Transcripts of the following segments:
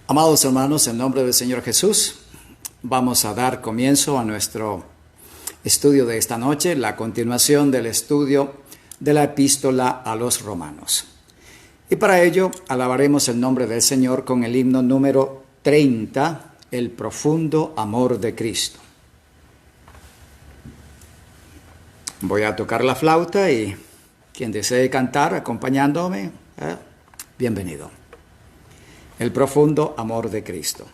Amados hermanos, en nombre del Señor Jesús, vamos a dar comienzo a nuestro estudio de esta noche, la continuación del estudio de la epístola a los romanos. Y para ello alabaremos el nombre del Señor con el himno número 30, el profundo amor de Cristo. Voy a tocar la flauta y quien desee cantar acompañándome, bienvenido. El profundo amor de Cristo.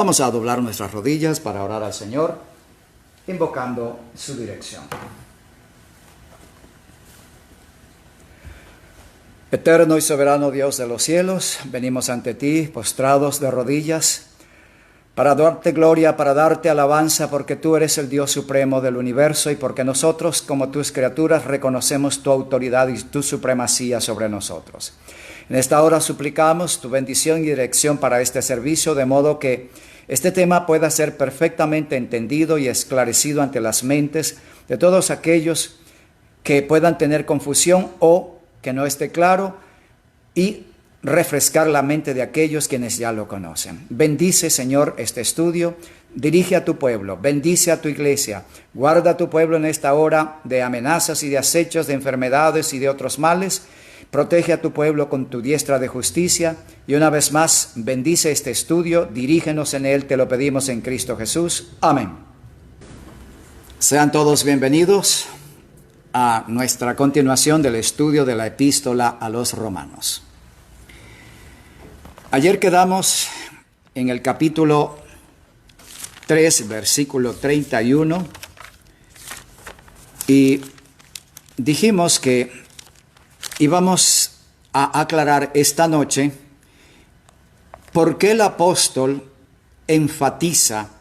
Vamos a doblar nuestras rodillas para orar al Señor, invocando su dirección. Eterno y soberano Dios de los cielos, venimos ante ti, postrados de rodillas, para darte gloria, para darte alabanza, porque tú eres el Dios supremo del universo y porque nosotros, como tus criaturas, reconocemos tu autoridad y tu supremacía sobre nosotros. En esta hora suplicamos tu bendición y dirección para este servicio, de modo que este tema pueda ser perfectamente entendido y esclarecido ante las mentes de todos aquellos que puedan tener confusión o que no esté claro, y refrescar la mente de aquellos quienes ya lo conocen. Bendice, Señor, este estudio, dirige a tu pueblo, bendice a tu iglesia, guarda a tu pueblo en esta hora de amenazas y de acechos, de enfermedades y de otros males. Protege a tu pueblo con tu diestra de justicia y una vez más bendice este estudio, dirígenos en él, te lo pedimos en Cristo Jesús. Amén. Sean todos bienvenidos a nuestra continuación del estudio de la epístola a los romanos. Ayer quedamos en el capítulo 3, versículo 31, y dijimos que íbamos a aclarar esta noche por qué el apóstol enfatiza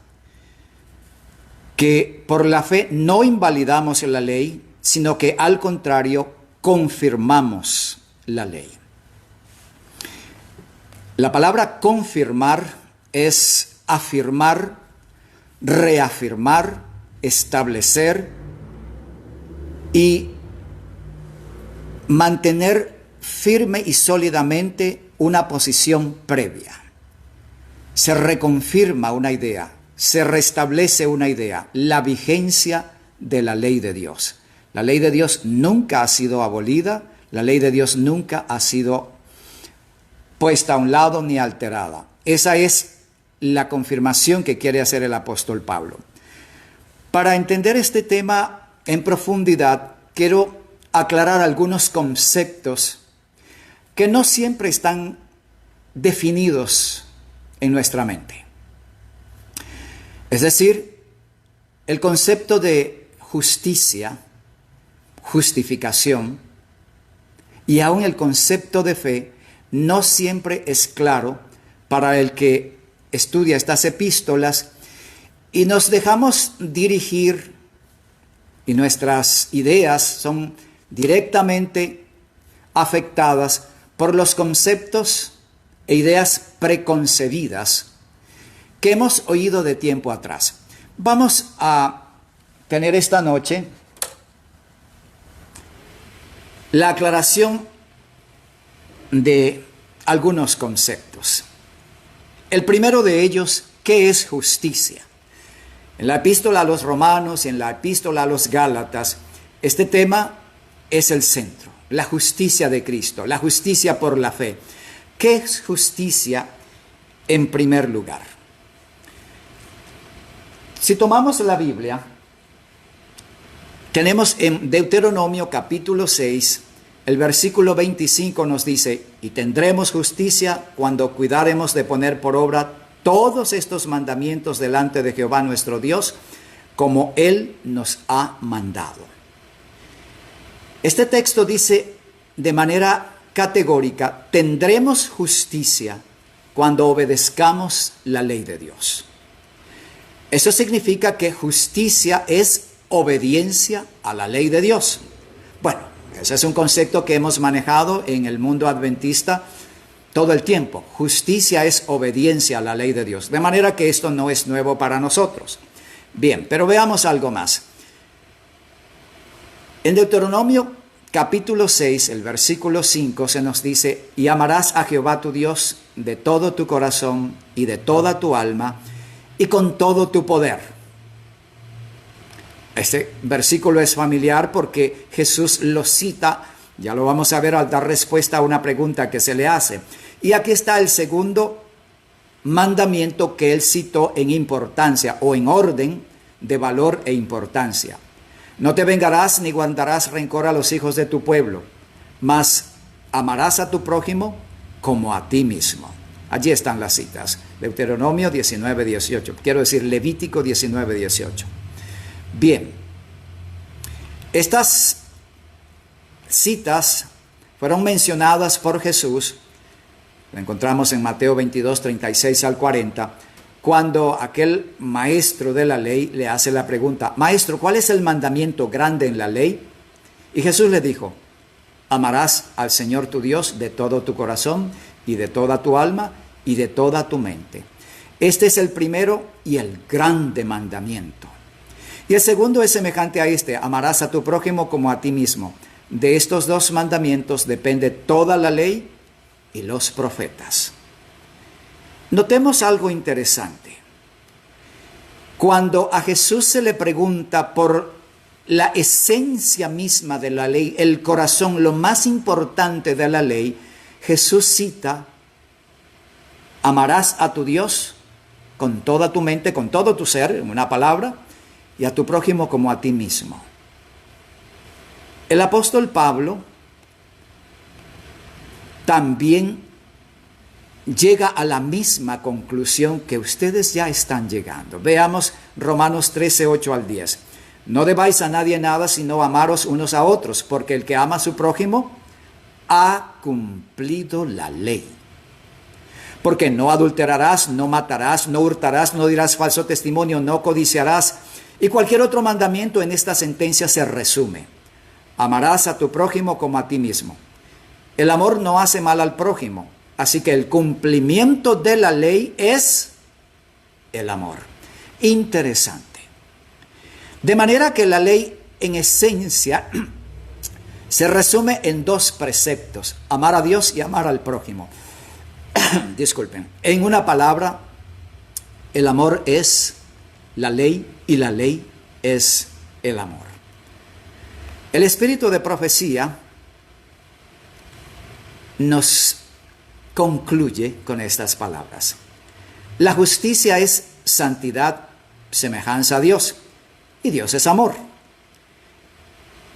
que por la fe no invalidamos la ley, sino que al contrario confirmamos la ley. La palabra confirmar es afirmar, reafirmar, establecer y mantener firme y sólidamente una posición previa. Se reconfirma una idea, se restablece una idea, la vigencia de la ley de Dios. La ley de Dios nunca ha sido abolida, la ley de Dios nunca ha sido puesta a un lado ni alterada. Esa es la confirmación que quiere hacer el apóstol Pablo. Para entender este tema en profundidad, quiero aclarar algunos conceptos que no siempre están definidos en nuestra mente. Es decir, el concepto de justicia, justificación, y aún el concepto de fe no siempre es claro para el que estudia estas epístolas, y nos dejamos dirigir y nuestras ideas son directamente afectadas por los conceptos e ideas preconcebidas que hemos oído de tiempo atrás. Vamos a tener esta noche la aclaración de algunos conceptos. El primero de ellos, ¿qué es justicia? En la epístola a los romanos y en la epístola a los gálatas, este tema es el centro, la justicia de Cristo, la justicia por la fe. ¿Qué es justicia en primer lugar? Si tomamos la Biblia, tenemos en Deuteronomio capítulo 6, el versículo 25 nos dice: y tendremos justicia cuando cuidaremos de poner por obra todos estos mandamientos delante de Jehová nuestro Dios, como Él nos ha mandado. Este texto dice de manera categórica: tendremos justicia cuando obedezcamos la ley de Dios. Eso significa que justicia es obediencia a la ley de Dios. Bueno, ese es un concepto que hemos manejado en el mundo adventista todo el tiempo. Justicia es obediencia a la ley de Dios. De manera que esto no es nuevo para nosotros. Bien, pero veamos algo más. En Deuteronomio capítulo 6, el versículo 5 se nos dice: y amarás a Jehová tu Dios de todo tu corazón y de toda tu alma y con todo tu poder. Este versículo es familiar porque Jesús lo cita, ya lo vamos a ver al dar respuesta a una pregunta que se le hace. Y aquí está el segundo mandamiento que él citó en importancia o en orden de valor e importancia. No te vengarás ni guardarás rencor a los hijos de tu pueblo, mas amarás a tu prójimo como a ti mismo. Allí están las citas. Deuteronomio 19, 18. Quiero decir Levítico 19, 18. Bien, estas citas fueron mencionadas por Jesús, lo encontramos en Mateo 22, 36 al 40, cuando aquel maestro de la ley le hace la pregunta: Maestro, ¿cuál es el mandamiento grande en la ley? Y Jesús le dijo: amarás al Señor tu Dios de todo tu corazón y de toda tu alma y de toda tu mente. Este es el primero y el grande mandamiento. Y el segundo es semejante a este: amarás a tu prójimo como a ti mismo. De estos dos mandamientos depende toda la ley y los profetas. Notemos algo interesante. Cuando a Jesús se le pregunta por la esencia misma de la ley, el corazón, lo más importante de la ley, Jesús cita: amarás a tu Dios con toda tu mente, con todo tu ser, en una palabra, y a tu prójimo como a ti mismo. El apóstol Pablo también llega a la misma conclusión que ustedes ya están llegando. Veamos Romanos 13, 8 al 10. No debáis a nadie nada, sino amaros unos a otros, porque el que ama a su prójimo ha cumplido la ley. Porque no adulterarás, no matarás, no hurtarás, no dirás falso testimonio, no codiciarás. Y cualquier otro mandamiento en esta sentencia se resume: amarás a tu prójimo como a ti mismo. El amor no hace mal al prójimo, así que el cumplimiento de la ley es el amor. Interesante. De manera que la ley en esencia se resume en dos preceptos: amar a Dios y amar al prójimo. Disculpen. En una palabra, el amor es la ley y la ley es el amor. El espíritu de profecía nos concluye con estas palabras: la justicia es santidad, semejanza a Dios, y Dios es amor.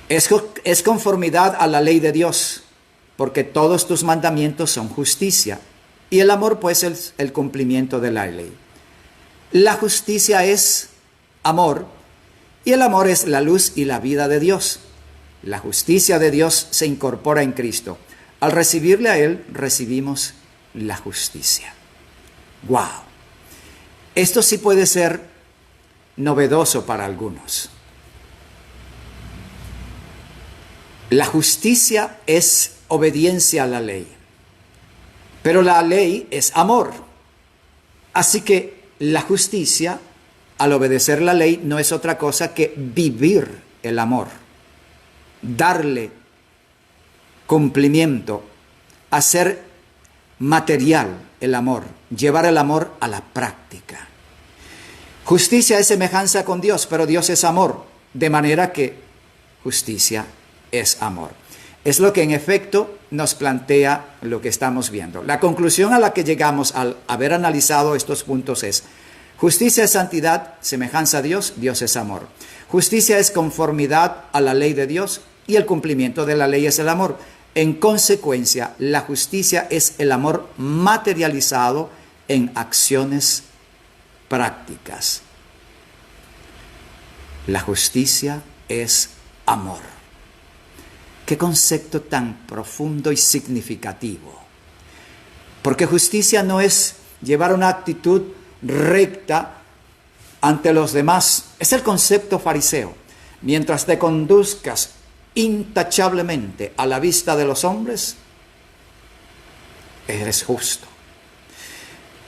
Es conformidad a la ley de Dios, porque todos tus mandamientos son justicia, y el amor pues es el cumplimiento de la ley. La justicia es amor, y el amor es la luz y la vida de Dios. La justicia de Dios se incorpora en Cristo. Al recibirle a Él, recibimos la justicia. ¡Wow! Esto sí puede ser novedoso para algunos. La justicia es obediencia a la ley, pero la ley es amor. Así que la justicia, al obedecer la ley, no es otra cosa que vivir el amor, darle cumplimiento, hacer material el amor, llevar el amor a la práctica. Justicia es semejanza con Dios, pero Dios es amor, de manera que justicia es amor. Es lo que en efecto nos plantea lo que estamos viendo. La conclusión a la que llegamos al haber analizado estos puntos es: justicia es santidad, semejanza a Dios, Dios es amor. Justicia es conformidad a la ley de Dios y el cumplimiento de la ley es el amor. En consecuencia, la justicia es el amor materializado en acciones prácticas. La justicia es amor. Qué concepto tan profundo y significativo. Porque justicia no es llevar una actitud recta ante los demás. Es el concepto fariseo. Mientras te conduzcas intachablemente a la vista de los hombres, eres justo.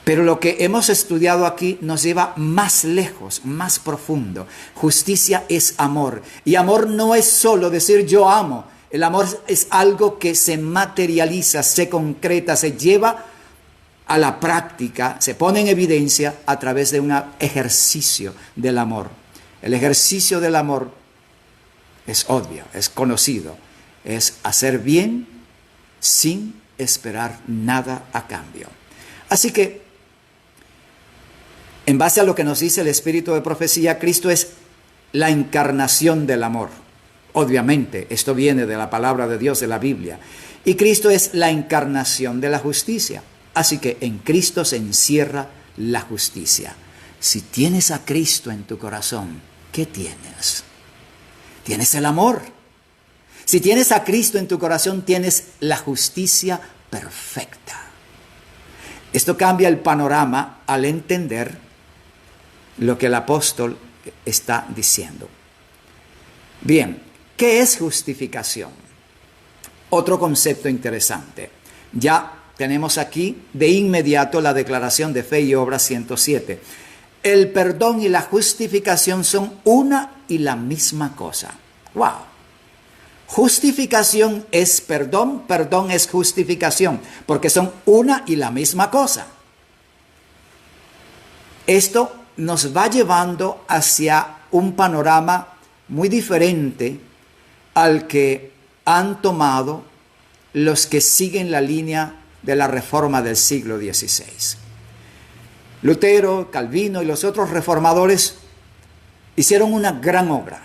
Pero lo que hemos estudiado aquí nos lleva más lejos, más profundo. Justicia es amor. Y amor no es solo decir yo amo. El amor es algo que se materializa, se concreta, se lleva a la práctica, se pone en evidencia a través de un ejercicio del amor. El ejercicio del amor es obvio, es conocido, es hacer bien sin esperar nada a cambio. Así que, en base a lo que nos dice el espíritu de profecía, Cristo es la encarnación del amor. Obviamente, esto viene de la palabra de Dios, de la Biblia. Y Cristo es la encarnación de la justicia. Así que en Cristo se encierra la justicia. Si tienes a Cristo en tu corazón, ¿qué tienes? Tienes el amor. Si tienes a Cristo en tu corazón, tienes la justicia perfecta. Esto cambia el panorama al entender lo que el apóstol está diciendo. Bien, ¿qué es justificación? Otro concepto interesante. Ya tenemos aquí de inmediato la declaración de fe y obra 107. El perdón y la justificación son una y la misma cosa. ¡Wow! Justificación es perdón, perdón es justificación, porque son una y la misma cosa. Esto nos va llevando hacia un panorama muy diferente al que han tomado los que siguen la línea de la reforma del siglo XVI. Lutero, Calvino y los otros reformadores hicieron una gran obra,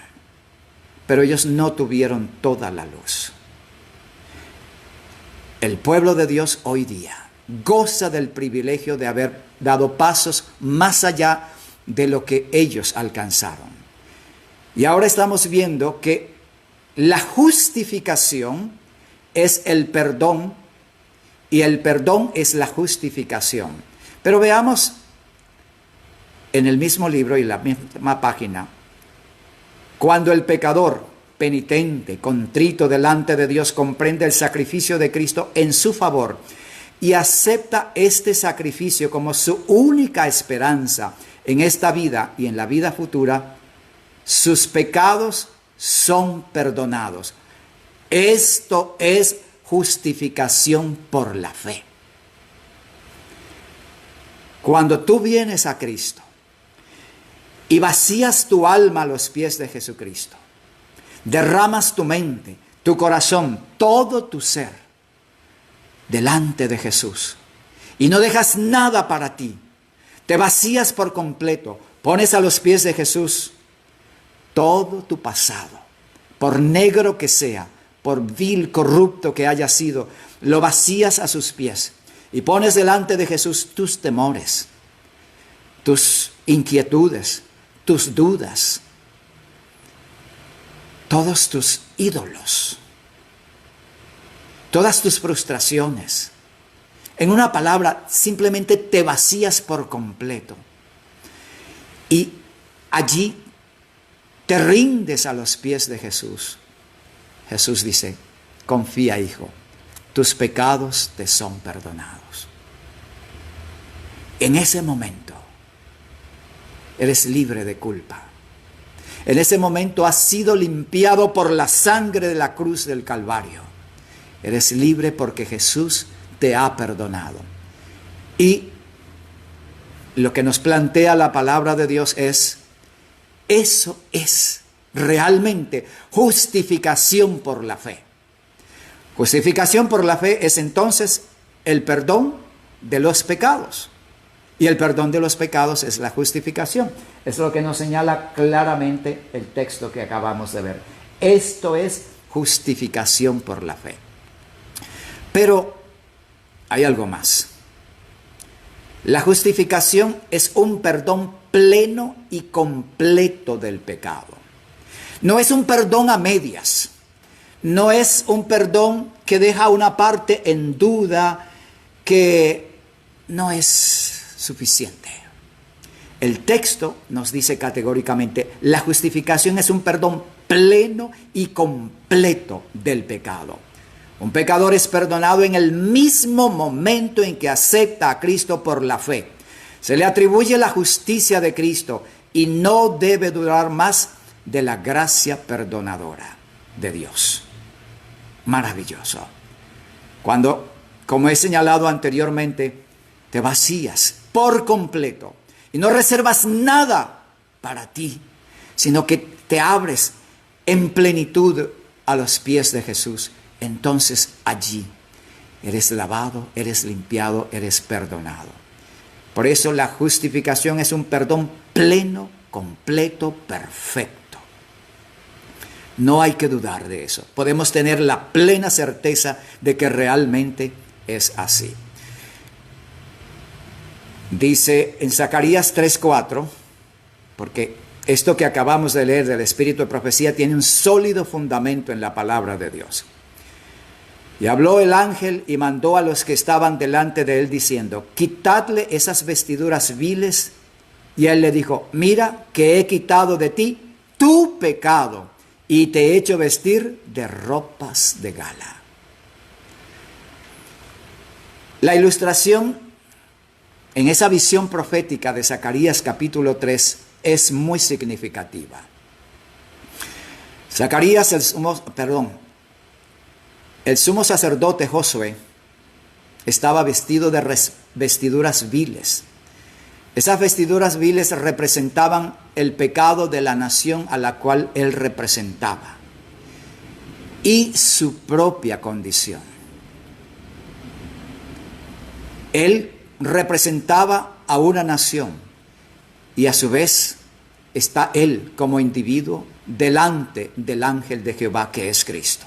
pero ellos no tuvieron toda la luz. El pueblo de Dios hoy día goza del privilegio de haber dado pasos más allá de lo que ellos alcanzaron. Y ahora estamos viendo que la justificación es el perdón y el perdón es la justificación. Pero veamos en el mismo libro y la misma página, cuando el pecador penitente, contrito delante de Dios, comprende el sacrificio de Cristo en su favor y acepta este sacrificio como su única esperanza en esta vida y en la vida futura, sus pecados son perdonados. Esto es justificación por la fe. Cuando tú vienes a Cristo y vacías tu alma a los pies de Jesucristo, derramas tu mente, tu corazón, todo tu ser delante de Jesús y no dejas nada para ti, te vacías por completo, pones a los pies de Jesús todo tu pasado, por negro que sea, por vil, corrupto que haya sido, lo vacías a sus pies y pones delante de Jesús tus temores, tus inquietudes, tus dudas, todos tus ídolos, todas tus frustraciones. En una palabra, simplemente te vacías por completo. Y allí te rindes a los pies de Jesús. Jesús dice, confía, hijo, tus pecados te son perdonados. En ese momento, eres libre de culpa. En ese momento has sido limpiado por la sangre de la cruz del Calvario. Eres libre porque Jesús te ha perdonado. Y lo que nos plantea la palabra de Dios es, eso es realmente justificación por la fe. Justificación por la fe es entonces el perdón de los pecados. Y el perdón de los pecados es la justificación. Es lo que nos señala claramente el texto que acabamos de ver. Esto es justificación por la fe. Pero hay algo más. La justificación es un perdón pleno y completo del pecado. No es un perdón a medias. No es un perdón que deja una parte en duda, que no es suficiente. El texto nos dice categóricamente, la justificación es un perdón pleno y completo del pecado. Un pecador es perdonado en el mismo momento en que acepta a Cristo por la fe. Se le atribuye la justicia de Cristo y no debe durar más de la gracia perdonadora de Dios. Maravilloso. Cuando, como he señalado anteriormente, te vacías por completo y no reservas nada para ti, sino que te abres en plenitud a los pies de Jesús, entonces allí eres lavado, eres limpiado, eres perdonado. Por eso la justificación es un perdón pleno, completo, perfecto. No hay que dudar de eso. Podemos tener la plena certeza de que realmente es así. Dice en Zacarías 3:4, porque esto que acabamos de leer del espíritu de profecía tiene un sólido fundamento en la palabra de Dios. Y habló el ángel y mandó a los que estaban delante de él diciendo, quitadle esas vestiduras viles. Y él le dijo, mira que he quitado de ti tu pecado y te he hecho vestir de ropas de gala. La ilustración en esa visión profética de Zacarías capítulo 3 es muy significativa. Zacarías, el sumo sacerdote Josué estaba vestido de vestiduras viles. Esas vestiduras viles representaban el pecado de la nación a la cual él representaba y su propia condición. Él representaba a una nación y a su vez está él como individuo delante del ángel de Jehová, que es Cristo.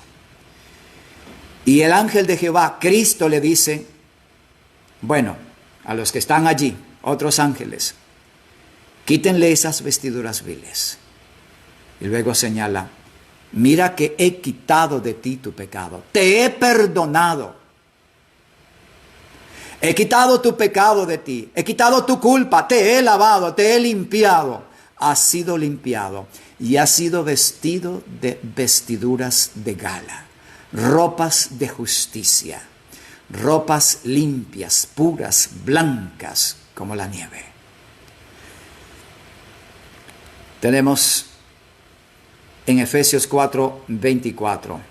Y el ángel de Jehová, Cristo, le dice, bueno, a los que están allí, otros ángeles, quítenle esas vestiduras viles. Y luego señala, mira que he quitado de ti tu pecado, te he perdonado. He quitado tu pecado de ti, he quitado tu culpa, te he lavado, te he limpiado. Has sido limpiado y has sido vestido de vestiduras de gala, ropas de justicia, ropas limpias, puras, blancas como la nieve. Tenemos en Efesios 4:24,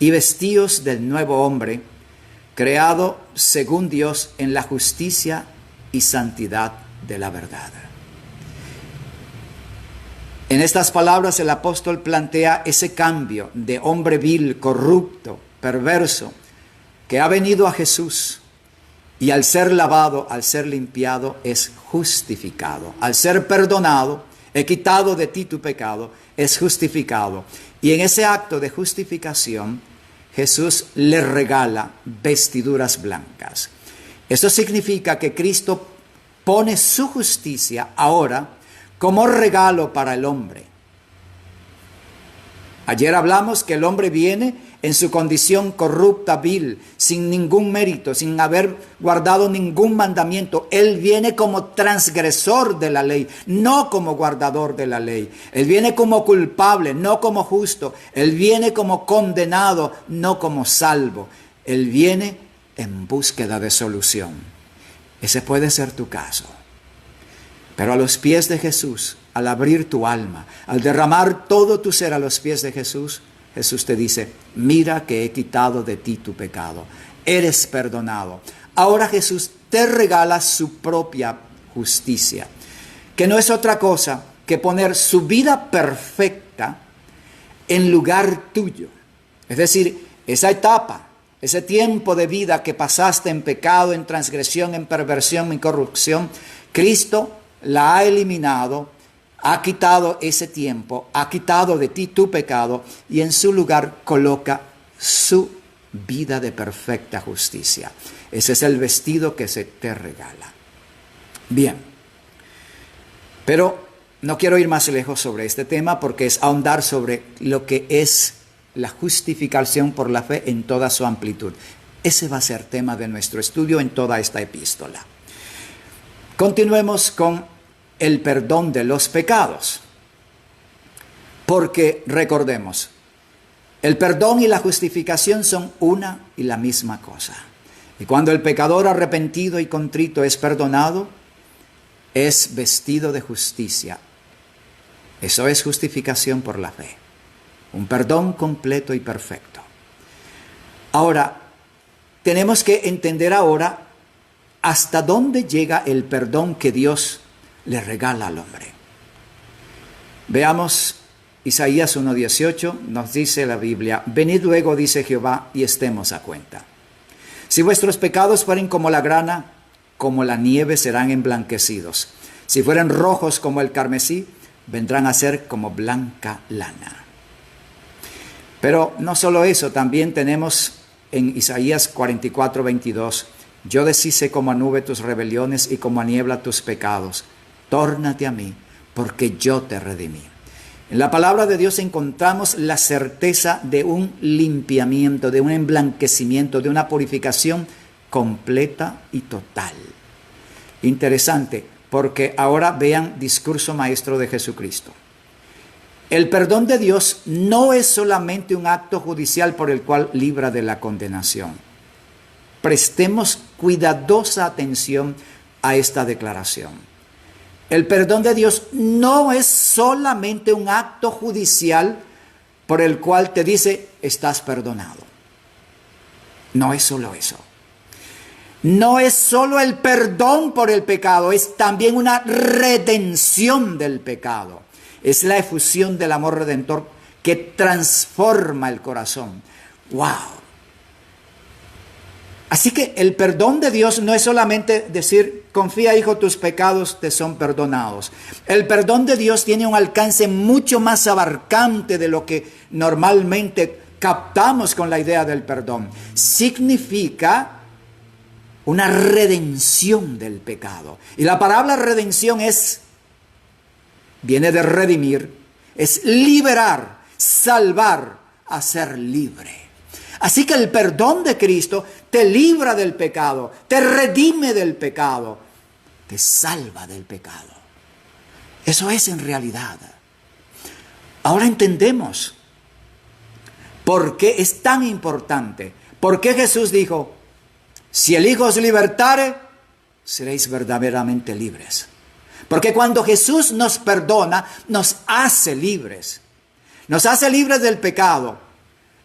y vestíos del nuevo hombre, creado según Dios en la justicia y santidad de la verdad. En estas palabras el apóstol plantea ese cambio de hombre vil, corrupto, perverso, que ha venido a Jesús y al ser lavado, al ser limpiado, es justificado. Al ser perdonado, he quitado de ti tu pecado, es justificado. Y en ese acto de justificación, Jesús le regala vestiduras blancas. Eso significa que Cristo pone su justicia ahora como regalo para el hombre. Ayer hablamos que el hombre viene en su condición corrupta, vil, sin ningún mérito, sin haber guardado ningún mandamiento. Él viene como transgresor de la ley, no como guardador de la ley. Él viene como culpable, no como justo. Él viene como condenado, no como salvo. Él viene en búsqueda de solución. Ese puede ser tu caso. Pero a los pies de Jesús, al abrir tu alma, al derramar todo tu ser a los pies de Jesús, Jesús te dice, mira que he quitado de ti tu pecado, eres perdonado. Ahora Jesús te regala su propia justicia, que no es otra cosa que poner su vida perfecta en lugar tuyo. Es decir, esa etapa, ese tiempo de vida que pasaste en pecado, en transgresión, en perversión, en corrupción, Cristo la ha eliminado, ha quitado ese tiempo, ha quitado de ti tu pecado y en su lugar coloca su vida de perfecta justicia. Ese es el vestido que se te regala. Bien, pero no quiero ir más lejos sobre este tema porque es ahondar sobre lo que es la justificación por la fe en toda su amplitud. Ese va a ser tema de nuestro estudio en toda esta epístola. Continuemos con el perdón de los pecados. Porque recordemos, el perdón y la justificación son una y la misma cosa. Y cuando el pecador arrepentido y contrito es perdonado, es vestido de justicia. Eso es justificación por la fe. Un perdón completo y perfecto. Ahora, tenemos que entender ahora hasta dónde llega el perdón que Dios le regala al hombre. Veamos Isaías 1:18, nos dice la Biblia, venid luego, dice Jehová, y estemos a cuenta. Si vuestros pecados fueren como la grana, como la nieve serán emblanquecidos. Si fueren rojos como el carmesí, vendrán a ser como blanca lana. Pero no solo eso, también tenemos en Isaías 44:22, yo deshice como a nube tus rebeliones y como a niebla tus pecados. Tórnate a mí, porque yo te redimí. En la palabra de Dios encontramos la certeza de un limpiamiento, de un emblanquecimiento, de una purificación completa y total. Interesante, porque ahora vean discurso maestro de Jesucristo. El perdón de Dios no es solamente un acto judicial por el cual libra de la condenación. Prestemos cuidadosa atención a esta declaración. El perdón de Dios no es solamente un acto judicial por el cual te dice, estás perdonado. No es solo eso. No es solo el perdón por el pecado, es también una redención del pecado. Es la efusión del amor redentor que transforma el corazón. ¡Wow! Así que el perdón de Dios no es solamente decir, confía, hijo, tus pecados te son perdonados. El perdón de Dios tiene un alcance mucho más abarcante de lo que normalmente captamos con la idea del perdón. Significa una redención del pecado. Y la palabra redención viene de redimir, es liberar, salvar, hacer libre. Así que el perdón de Cristo te libra del pecado, te redime del pecado, te salva del pecado. Eso es en realidad. Ahora entendemos por qué es tan importante. ¿Por qué Jesús dijo, si el Hijo os libertare, seréis verdaderamente libres? Porque cuando Jesús nos perdona, nos hace libres. Nos hace libres del pecado.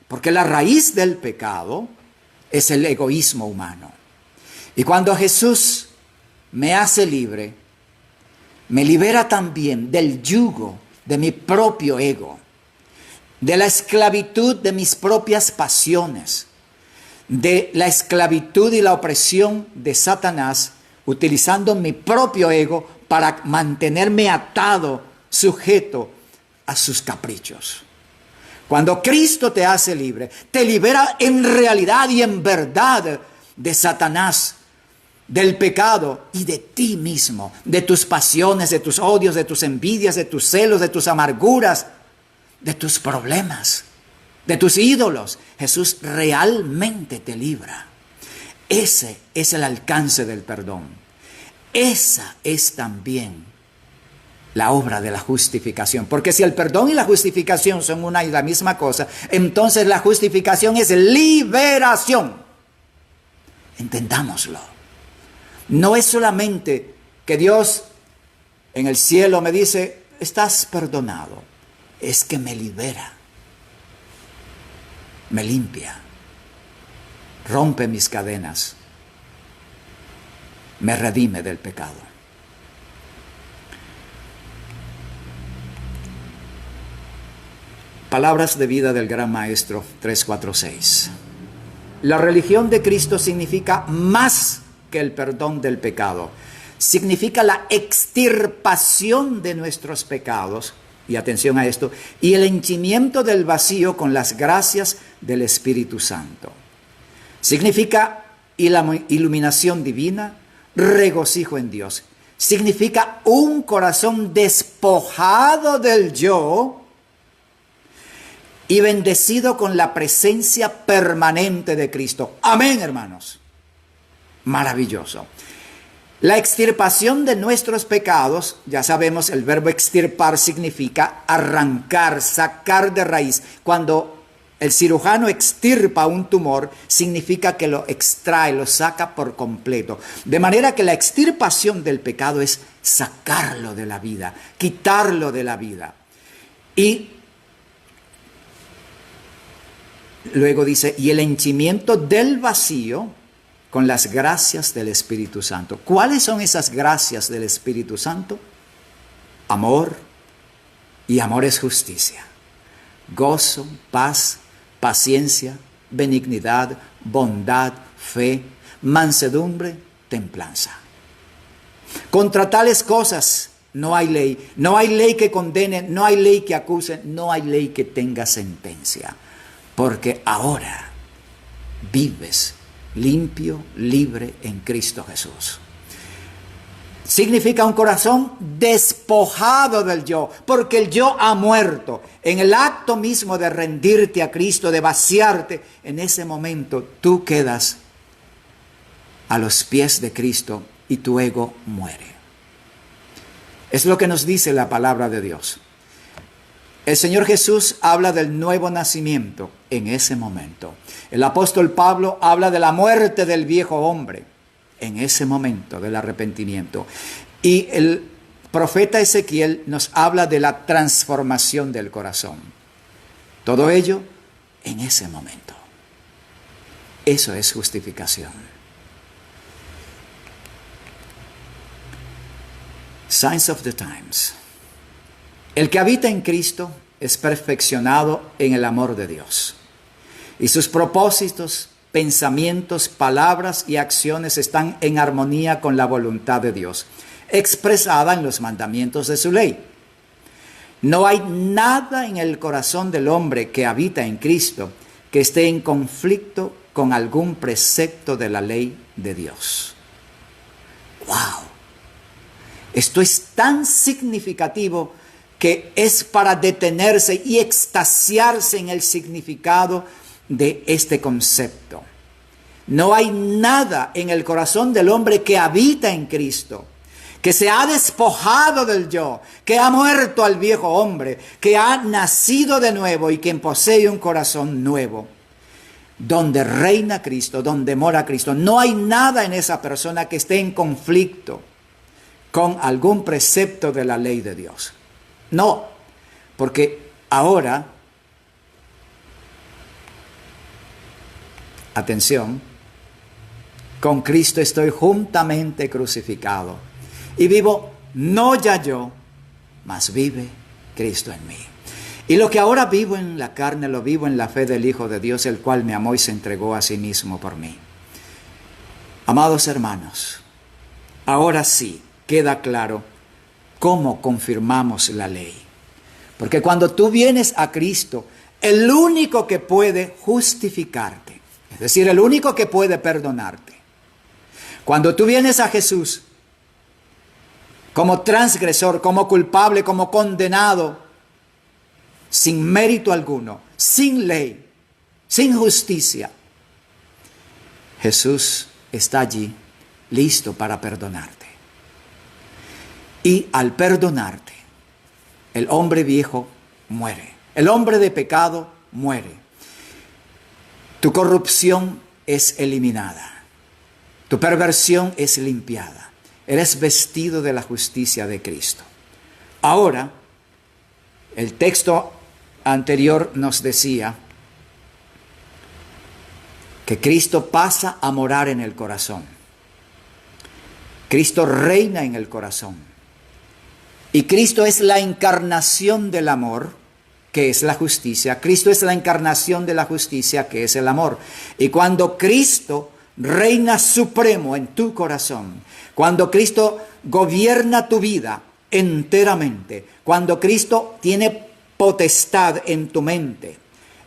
Porque la raíz del pecado es el egoísmo humano. Y cuando Jesús me hace libre, me libera también del yugo de mi propio ego, de la esclavitud de mis propias pasiones, de la esclavitud y la opresión de Satanás, utilizando mi propio ego para mantenerme atado, sujeto a sus caprichos. Cuando Cristo te hace libre, te libera en realidad y en verdad de Satanás, del pecado y de ti mismo, de tus pasiones, de tus odios, de tus envidias, de tus celos, de tus amarguras, de tus problemas, de tus ídolos. Jesús realmente te libra. Ese es el alcance del perdón. Esa es también la obra de la justificación. Porque si el perdón y la justificación son una y la misma cosa, entonces la justificación es liberación. Entendámoslo. No es solamente que Dios en el cielo me dice, estás perdonado. Es que me libera, me limpia, rompe mis cadenas, me redime del pecado. Palabras de vida del Gran Maestro 346. La religión de Cristo significa más que el perdón del pecado. Significa la extirpación de nuestros pecados, y atención a esto, y el henchimiento del vacío con las gracias del Espíritu Santo. Significa iluminación divina, regocijo en Dios. Significa un corazón despojado del yo y bendecido con la presencia permanente de Cristo. Amén, hermanos. Maravilloso. La extirpación de nuestros pecados, ya sabemos, el verbo extirpar significa arrancar, sacar de raíz. Cuando el cirujano extirpa un tumor, significa que lo extrae, lo saca por completo. De manera que la extirpación del pecado es sacarlo de la vida, quitarlo de la vida. Y luego dice, y el henchimiento del vacío con las gracias del Espíritu Santo. ¿Cuáles son esas gracias del Espíritu Santo? Amor, y amor es justicia. Gozo, paz, paciencia, benignidad, bondad, fe, mansedumbre, templanza. Contra tales cosas no hay ley. No hay ley que condene, no hay ley que acuse, no hay ley que tenga sentencia. Porque ahora vives limpio, libre en Cristo Jesús. Significa un corazón despojado del yo, porque el yo ha muerto. En el acto mismo de rendirte a Cristo, de vaciarte, en ese momento tú quedas a los pies de Cristo y tu ego muere. Es lo que nos dice la palabra de Dios. El Señor Jesús habla del nuevo nacimiento en ese momento. El apóstol Pablo habla de la muerte del viejo hombre en ese momento del arrepentimiento. Y el profeta Ezequiel nos habla de la transformación del corazón. Todo ello en ese momento. Eso es justificación. Signs of the Times. El que habita en Cristo es perfeccionado en el amor de Dios. Y sus propósitos pensamientos, palabras y acciones están en armonía con la voluntad de Dios, expresada en los mandamientos de su ley. No hay nada en el corazón del hombre que habita en Cristo que esté en conflicto con algún precepto de la ley de Dios. ¡Wow! Esto es tan significativo que es para detenerse y extasiarse en el significado de este concepto. No hay nada en el corazón del hombre que habita en Cristo, que se ha despojado del yo, que ha muerto al viejo hombre, que ha nacido de nuevo y que posee un corazón nuevo, donde reina Cristo, donde mora Cristo. No hay nada en esa persona que esté en conflicto con algún precepto de la ley de Dios. No, porque ahora, atención, con Cristo estoy juntamente crucificado y vivo no ya yo, mas vive Cristo en mí. Y lo que ahora vivo en la carne, lo vivo en la fe del Hijo de Dios, el cual me amó y se entregó a sí mismo por mí. Amados hermanos, ahora sí queda claro cómo confirmamos la ley. Porque cuando tú vienes a Cristo, el único que puede justificarte, es decir, el único que puede perdonarte, cuando tú vienes a Jesús como transgresor, como culpable, como condenado, sin mérito alguno, sin ley, sin justicia, Jesús está allí listo para perdonarte. Y al perdonarte, el hombre viejo muere. El hombre de pecado muere. Tu corrupción es eliminada. Tu perversión es limpiada. Eres vestido de la justicia de Cristo. Ahora, el texto anterior nos decía que Cristo pasa a morar en el corazón. Cristo reina en el corazón. Y Cristo es la encarnación del amor, que es la justicia. Cristo es la encarnación de la justicia, que es el amor. Y cuando Cristo reina supremo en tu corazón, cuando Cristo gobierna tu vida enteramente, cuando Cristo tiene potestad en tu mente,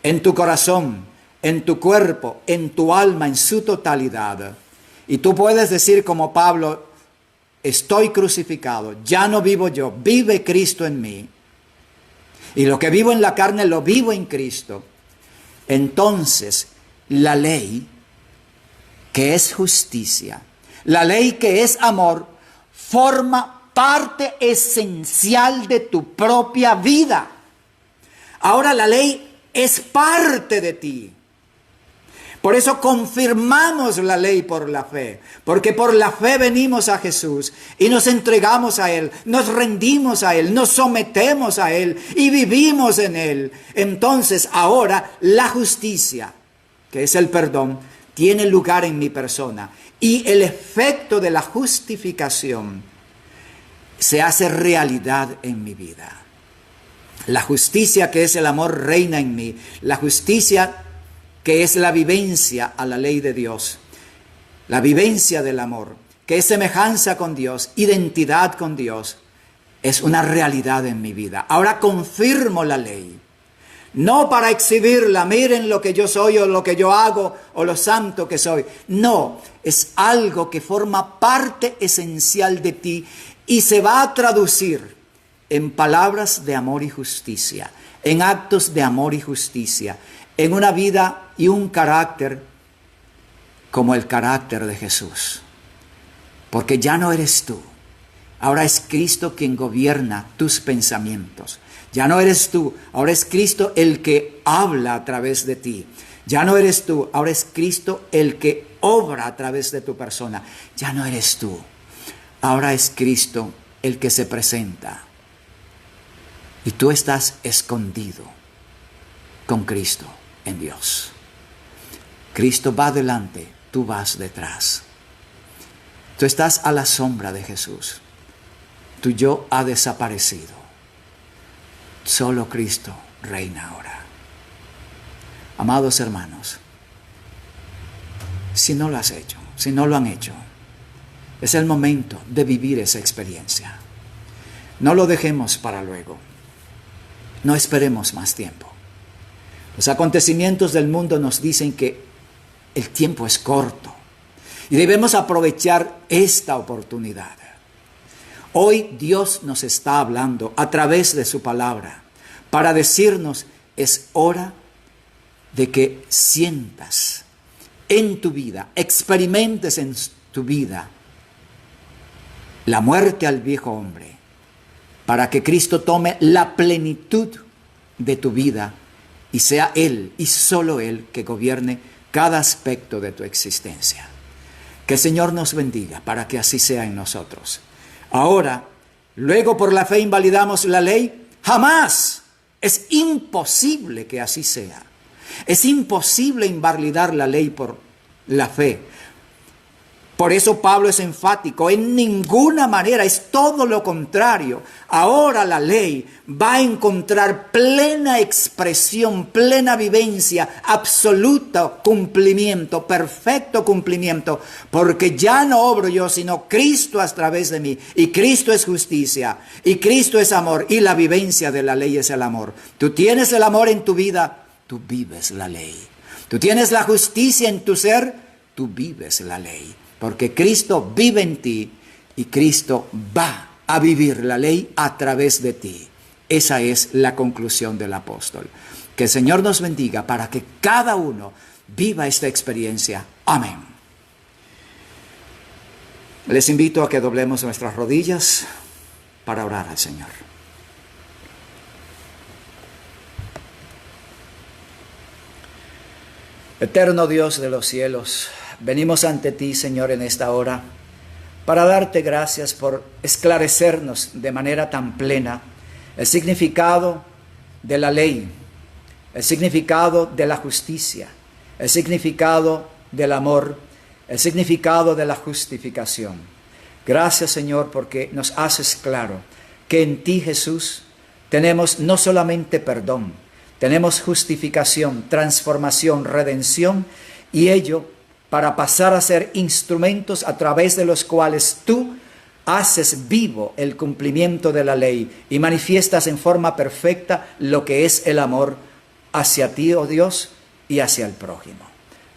en tu corazón, en tu cuerpo, en tu alma, en su totalidad, y tú puedes decir como Pablo: estoy crucificado, ya no vivo yo, vive Cristo en mí. Y lo que vivo en la carne lo vivo en Cristo. Entonces, la ley, que es justicia, la ley que es amor, forma parte esencial de tu propia vida. Ahora la ley es parte de ti. Por eso confirmamos la ley por la fe, porque por la fe venimos a Jesús y nos entregamos a Él, nos rendimos a Él, nos sometemos a Él y vivimos en Él. Entonces ahora la justicia, que es el perdón, tiene lugar en mi persona y el efecto de la justificación se hace realidad en mi vida. La justicia, que es el amor, reina en mí. La justicia, que es la vivencia a la ley de Dios, la vivencia del amor, que es semejanza con Dios, identidad con Dios, es una realidad en mi vida. Ahora confirmo la ley, no para exhibirla, miren lo que yo soy o lo que yo hago o lo santo que soy. No, es algo que forma parte esencial de ti y se va a traducir en palabras de amor y justicia, en actos de amor y justicia, en una vida y un carácter como el carácter de Jesús. Porque ya no eres tú, ahora es Cristo quien gobierna tus pensamientos. Ya no eres tú, ahora es Cristo el que habla a través de ti. Ya no eres tú, ahora es Cristo el que obra a través de tu persona. Ya no eres tú, ahora es Cristo el que se presenta. Y tú estás escondido con Cristo en Dios. Cristo va delante, tú vas detrás. Tú estás a la sombra de Jesús. Tu yo ha desaparecido. Solo Cristo reina ahora. Amados hermanos, si no lo has hecho, si no lo han hecho. Es el momento de vivir esa experiencia. No lo dejemos para luego. No esperemos más tiempo. Los acontecimientos del mundo nos dicen que el tiempo es corto y debemos aprovechar esta oportunidad. Hoy Dios nos está hablando a través de su palabra para decirnos: es hora de que sientas en tu vida, experimentes en tu vida la muerte al viejo hombre, para que Cristo tome la plenitud de tu vida y sea Él y solo Él que gobierne cada aspecto de tu existencia. Que el Señor nos bendiga para que así sea en nosotros. Ahora, luego por la fe invalidamos la ley. Jamás. Es imposible que así sea. Es imposible invalidar la ley por la fe. Por eso Pablo es enfático: en ninguna manera, es todo lo contrario. Ahora la ley va a encontrar plena expresión, plena vivencia, absoluto cumplimiento, perfecto cumplimiento, porque ya no obro yo, sino Cristo a través de mí. Y Cristo es justicia, y Cristo es amor, y la vivencia de la ley es el amor. Tú tienes el amor en tu vida, tú vives la ley. Tú tienes la justicia en tu ser, tú vives la ley. Porque Cristo vive en ti y Cristo va a vivir la ley a través de ti. Esa es la conclusión del apóstol. Que el Señor nos bendiga para que cada uno viva esta experiencia. Amén. Les invito a que doblemos nuestras rodillas para orar al Señor. Eterno Dios de los cielos, venimos ante ti, Señor, en esta hora para darte gracias por esclarecernos de manera tan plena el significado de la ley, el significado de la justicia, el significado del amor, el significado de la justificación. Gracias, Señor, porque nos haces claro que en ti, Jesús, tenemos no solamente perdón, tenemos justificación, transformación, redención, y ello para pasar a ser instrumentos a través de los cuales tú haces vivo el cumplimiento de la ley y manifiestas en forma perfecta lo que es el amor hacia ti, oh Dios, y hacia el prójimo.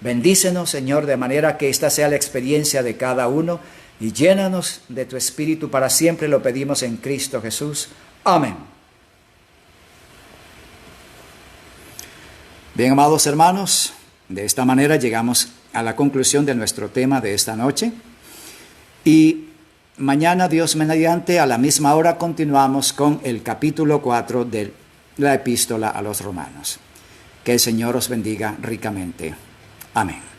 Bendícenos, Señor, de manera que esta sea la experiencia de cada uno, y llénanos de tu Espíritu para siempre, lo pedimos en Cristo Jesús. Amén. Bien, amados hermanos, de esta manera llegamos a la conclusión de nuestro tema de esta noche. Y mañana, Dios mediante, a la misma hora continuamos con el capítulo 4 de la epístola a los Romanos. Que el Señor os bendiga ricamente. Amén.